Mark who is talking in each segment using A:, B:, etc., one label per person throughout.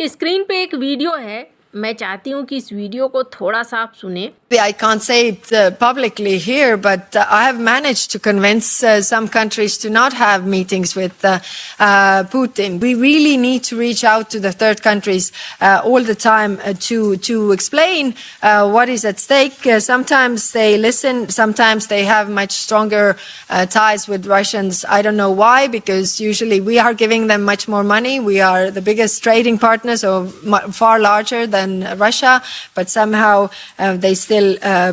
A: Screen पे एक video है, मैं चाहती हूँ कि इस वीडियो को थोड़ा सा आप सुने।
B: I can't say it publicly here, but I have managed to convince some countries to not have meetings with Putin. We really need to reach out to the third countries all the time to explain what is at stake. Sometimes they listen, sometimes they have much stronger ties with Russians. I don't know why, because usually we are giving them much more money. We are the biggest trading partners, or far larger than Russia, but somehow they still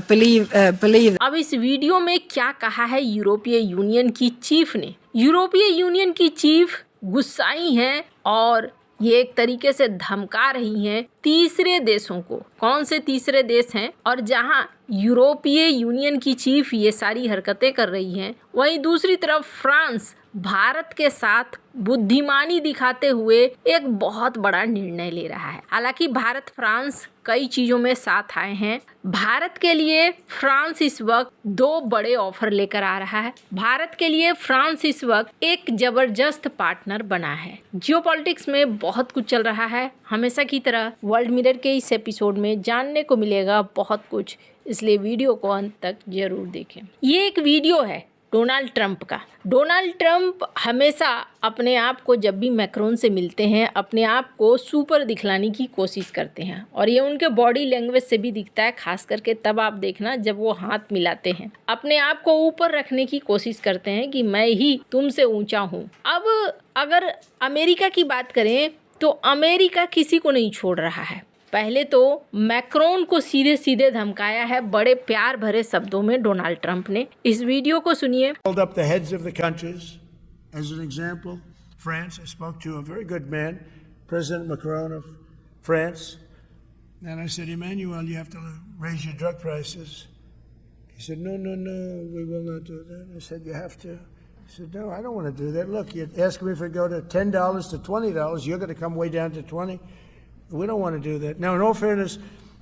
B: believe.
A: अब इस video में क्या कहा है यूरोपीय union की chief ने? यूरोपीय यूनियन की चीफ गुस्साई हैं और ये एक तरीके से धमका रही हैं तीसरे देशों को। कौन से तीसरे देश हैं? और जहां यूरोपीय यूनियन की चीफ ये सारी हरकतें कर रही हैं, वहीं दूसरी तरफ फ्रांस भारत के साथ बुद्धिमानी दिखाते हुए एक बहुत बड़ा निर्णय ले रहा है। हालांकि भारत फ्रांस कई चीजों में साथ आए हैं। भारत के लिए फ्रांस इस वक्त 2 बड़े ऑफर लेकर आ रहा है। भारत के लिए फ्रांस इस वक्त एक जबरदस्त पार्टनर बना है। जियोपॉलिटिक्स में बहुत कुछ चल रहा है। हमेशा की तरह वर्ल्ड मिरर के इस एपिसोड में जानने को मिलेगा बहुत कुछ, इसलिए वीडियो को अंत तक जरूर देखें। ये एक वीडियो है डोनाल्ड ट्रंप का। डोनाल्ड ट्रंप हमेशा अपने आप को जब भी मैक्रोन से मिलते हैं अपने आप को सुपर दिखलाने की कोशिश करते हैं, और ये उनके बॉडी लैंग्वेज से भी दिखता है। खास करके तब आप देखना जब वो हाथ मिलाते हैं, अपने आप को ऊपर रखने की कोशिश करते हैं कि मैं ही तुमसे ऊंचा हूँ। अब अगर अमेरिका की बात करें तो अमेरिका किसी को नहीं छोड़ रहा है। पहले तो मैक्रोन को सीधे सीधे धमकाया है बड़े प्यार भरे शब्दों में डोनाल्ड ट्रंप ने। इस वीडियो को सुनिए।
C: Called up the heads of the countries. As an example, France, I spoke to a very good man, President Macron of France, and I said, Emmanuel, you have to raise your drug prices. He said, no, we will not do that. I said, you have to. He said, no, I don't want to do that. Look, you ask me if I go to $10 to $20, you're going to come way down to 20. We don't want to do that. Now, in all fairness,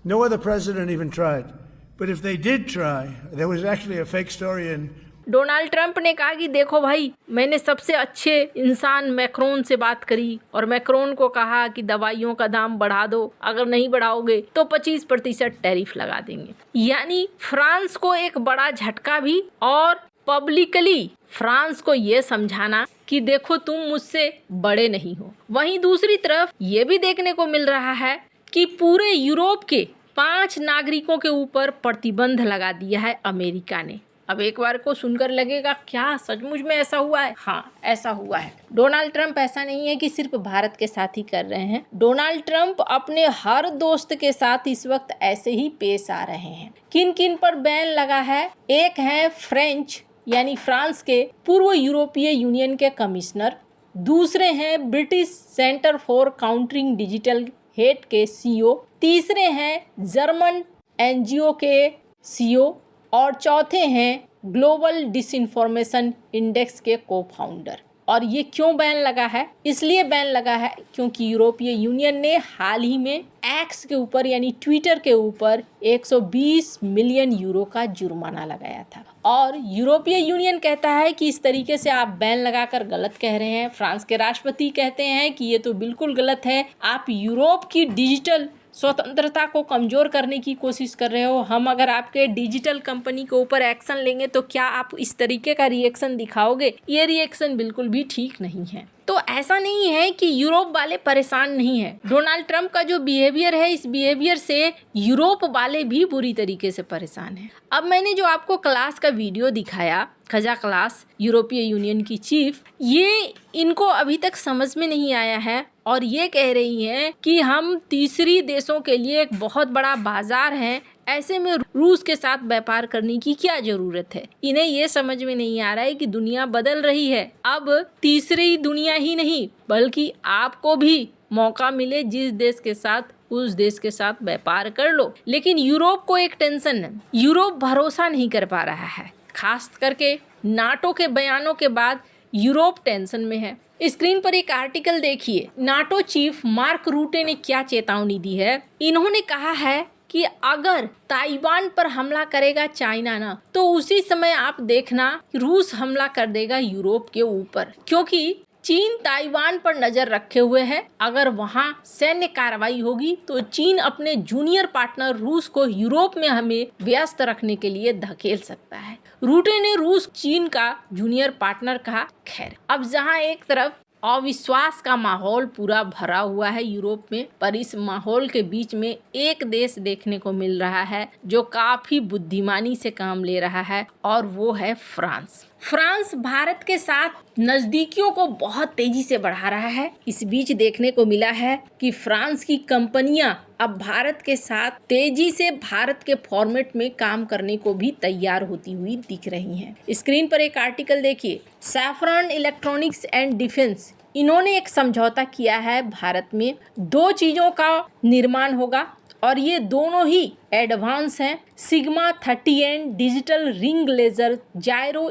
C: no other president even tried. But if they did try, there was actually a fake story in.
A: Donald Trump ने कहा कि देखो भाई, मैंने सबसे अच्छे इंसान Macron से बात करी और मैक्रोन को कहा कि दवाइयों का दाम बढ़ा दो, अगर नहीं बढ़ाओगे तो 25% टैरिफ लगा देंगे। यानी फ्रांस को एक बड़ा झटका भी, और पब्लिकली फ्रांस को ये समझाना कि देखो तुम मुझसे बड़े नहीं हो। वहीं दूसरी तरफ ये भी देखने को मिल रहा है कि पूरे यूरोप के 5 नागरिकों के ऊपर प्रतिबंध लगा दिया है अमेरिका ने। अब एक बार को सुनकर लगेगा क्या सचमुच में ऐसा हुआ है? हाँ, ऐसा हुआ है। डोनाल्ड ट्रंप ऐसा नहीं है कि सिर्फ भारत के साथ ही कर रहे हैं। डोनाल्ड ट्रंप अपने हर दोस्त के साथ इस वक्त ऐसे ही पेश आ रहे हैं। किन किन पर बैन लगा है? एक है फ्रेंच यानी फ्रांस के पूर्व यूरोपीय यूनियन के कमिश्नर, दूसरे हैं British centre for countering digital hate के सीईओ, तीसरे हैं जर्मन एनजीओ के सीईओ, और चौथे हैं ग्लोबल डिसइंफॉर्मेशन इंडेक्स के को-फाउंडर। और ये क्यों बैन लगा है? इसलिए बैन लगा है क्योंकि यूरोपीय यूनियन ने हाल ही में एक्स के ऊपर यानी ट्विटर के ऊपर 120 मिलियन यूरो का जुर्माना लगाया था। और यूरोपीय यूनियन कहता है कि इस तरीके से आप बैन लगाकर गलत कह रहे हैं। फ्रांस के राष्ट्रपति कहते हैं कि ये तो बिल्कुल गलत है, आप यूरोप की डिजिटल स्वतंत्रता को कमज़ोर करने की कोशिश कर रहे हो। हम अगर आपके डिजिटल कंपनी के ऊपर एक्शन लेंगे तो क्या आप इस तरीके का रिएक्शन दिखाओगे? ये रिएक्शन बिल्कुल भी ठीक नहीं है। तो ऐसा नहीं है कि यूरोप वाले परेशान नहीं है। डोनाल्ड ट्रंप का जो बिहेवियर है, इस बिहेवियर से यूरोप वाले भी बुरी तरीके से परेशान हैं। अब मैंने जो आपको क्लास का वीडियो दिखाया, खजा क्लास यूरोपीय यूनियन की चीफ, ये इनको अभी तक समझ में नहीं आया है और ये कह रही हैं कि हम तीसरी देशों के लिए एक बहुत बड़ा बाजार हैं, ऐसे में रूस के साथ व्यापार करने की क्या जरूरत है। इन्हें ये समझ में नहीं आ रहा है कि दुनिया बदल रही है। अब तीसरी दुनिया ही नहीं बल्कि आपको भी मौका मिले जिस देश के साथ उस देश के साथ व्यापार कर लो। लेकिन यूरोप को एक टेंशन है, यूरोप भरोसा नहीं कर पा रहा है। खास करके नाटो के बयानों के बाद यूरोप टेंशन में है। स्क्रीन पर एक आर्टिकल देखिए, नाटो चीफ मार्क रूटे ने क्या चेतावनी दी है। इन्होंने कहा है कि अगर ताइवान पर हमला करेगा चाइना ना, तो उसी समय आप देखना रूस हमला कर देगा यूरोप के ऊपर, क्योंकि चीन ताइवान पर नजर रखे हुए है। अगर वहां सैन्य कार्रवाई होगी तो चीन अपने जूनियर पार्टनर रूस को यूरोप में हमें व्यस्त रखने के लिए धकेल सकता है। रूटे ने रूस चीन का जूनियर पार्टनर कहा। खैर, अब जहां एक तरफ अविश्वास का माहौल पूरा भरा हुआ है यूरोप में, पर इस माहौल के बीच में एक देश देखने को मिल रहा है जो काफी बुद्धिमानी से काम ले रहा है, और वो है फ्रांस। फ्रांस भारत के साथ नजदीकियों को बहुत तेजी से बढ़ा रहा है। इस बीच देखने को मिला है कि फ्रांस की कंपनियां अब भारत के साथ तेजी से भारत के फॉर्मेट में काम करने को भी तैयार होती हुई दिख रही हैं। स्क्रीन पर एक आर्टिकल देखिए, सैफरन इलेक्ट्रॉनिक्स एंड डिफेंस, इन्होंने एक समझौता किया है। भारत में 2 चीजों का निर्माण होगा और ये दोनों ही एडवांस हैं। Sigma 30N digital ring laser gyro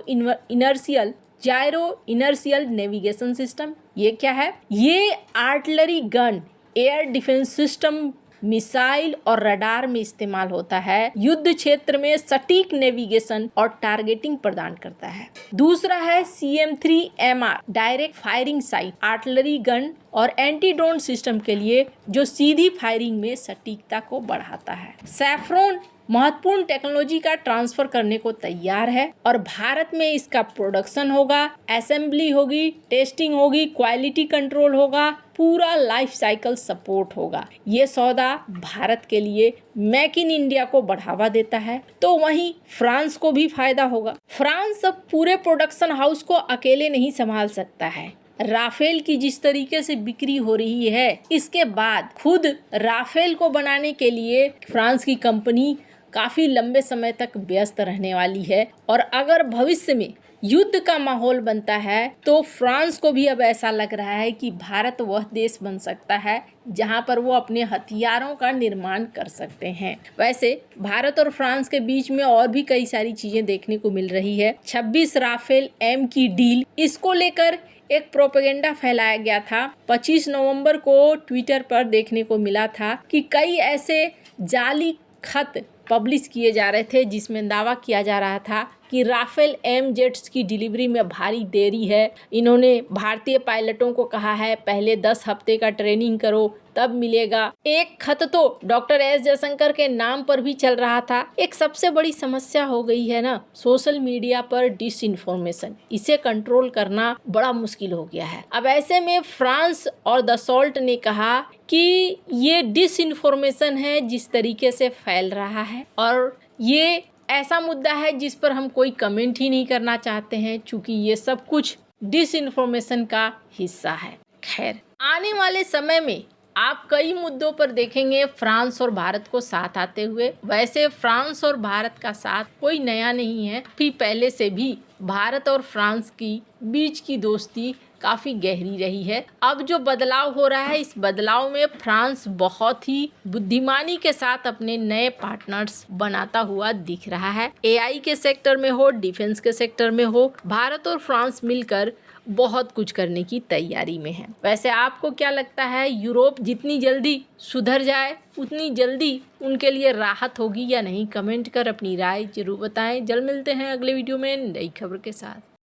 A: inertial navigation system. ये क्या है? ये artillery gun, air defence system, missile और रडार में इस्तेमाल होता है। युद्ध क्षेत्र में सटीक नेविगेशन और टारगेटिंग प्रदान करता है। दूसरा है CM3MR direct firing site, artillery gun और एंटी ड्रोन सिस्टम के लिए, जो सीधी फायरिंग में सटीकता को बढ़ाता है। सैफरन महत्वपूर्ण टेक्नोलॉजी का ट्रांसफर करने को तैयार है और भारत में इसका प्रोडक्शन होगा, असेंबली होगी, टेस्टिंग होगी, क्वालिटी कंट्रोल होगा, पूरा लाइफ साइकिल सपोर्ट होगा। ये सौदा भारत के लिए मेक इन इंडिया को बढ़ावा देता है, तो वहीं फ्रांस को भी फायदा होगा। फ्रांस अब पूरे प्रोडक्शन हाउस को अकेले नहीं संभाल सकता है। राफेल की जिस तरीके से बिक्री हो रही है, इसके बाद खुद राफेल को बनाने के लिए फ्रांस की कंपनी काफी लंबे समय तक व्यस्त रहने वाली है। और अगर भविष्य में युद्ध का माहौल बनता है तो फ्रांस को भी अब ऐसा लग रहा है कि भारत वह देश बन सकता है जहां पर वो अपने हथियारों का निर्माण कर सकते हैं। वैसे भारत और फ्रांस के बीच में और भी कई सारी चीजें देखने को मिल रही है। 26 राफेल M की डील, इसको लेकर एक प्रोपेगेंडा फैलाया गया था। 25 नवंबर को ट्विटर पर देखने को मिला था कि कई ऐसे जाली खत पब्लिश किए जा रहे थे जिसमें दावा किया जा रहा था कि राफेल M जेट्स की डिलीवरी में भारी देरी है। इन्होंने भारतीय पायलटों को कहा है पहले 10 हफ्ते का ट्रेनिंग करो तब मिलेगा। एक खत तो डॉक्टर S जयशंकर के नाम पर भी चल रहा था। एक सबसे बड़ी समस्या हो गई है ना सोशल मीडिया पर डिसइंफॉर्मेशन, इसे कंट्रोल करना बड़ा मुश्किल हो गया है। अब ऐसे में फ्रांस और दसॉल्ट ने कहा कि ये डिसइंफॉर्मेशन है जिस तरीके से फैल रहा है, और ये ऐसा मुद्दा है जिस पर हम कोई कमेंट ही नहीं करना चाहते हैं, चूंकि ये सब कुछ डिसइंफॉर्मेशन का हिस्सा है। खैर, आने वाले समय में आप कई मुद्दों पर देखेंगे फ्रांस और भारत को साथ आते हुए। वैसे फ्रांस और भारत का साथ कोई नया नहीं है, फिर पहले से भी भारत और फ्रांस की बीच की दोस्ती काफ़ी गहरी रही है। अब जो बदलाव हो रहा है, इस बदलाव में फ्रांस बहुत ही बुद्धिमानी के साथ अपने नए पार्टनर्स बनाता हुआ दिख रहा है। AI के सेक्टर में हो, डिफेंस के सेक्टर में हो, भारत और फ्रांस मिलकर बहुत कुछ करने की तैयारी में है। वैसे आपको क्या लगता है, यूरोप जितनी जल्दी सुधर जाए उतनी जल्दी उनके लिए राहत होगी या नहीं? कमेंट कर अपनी राय जरूर बताएं। जल्द मिलते हैं अगले वीडियो में नई खबर के साथ।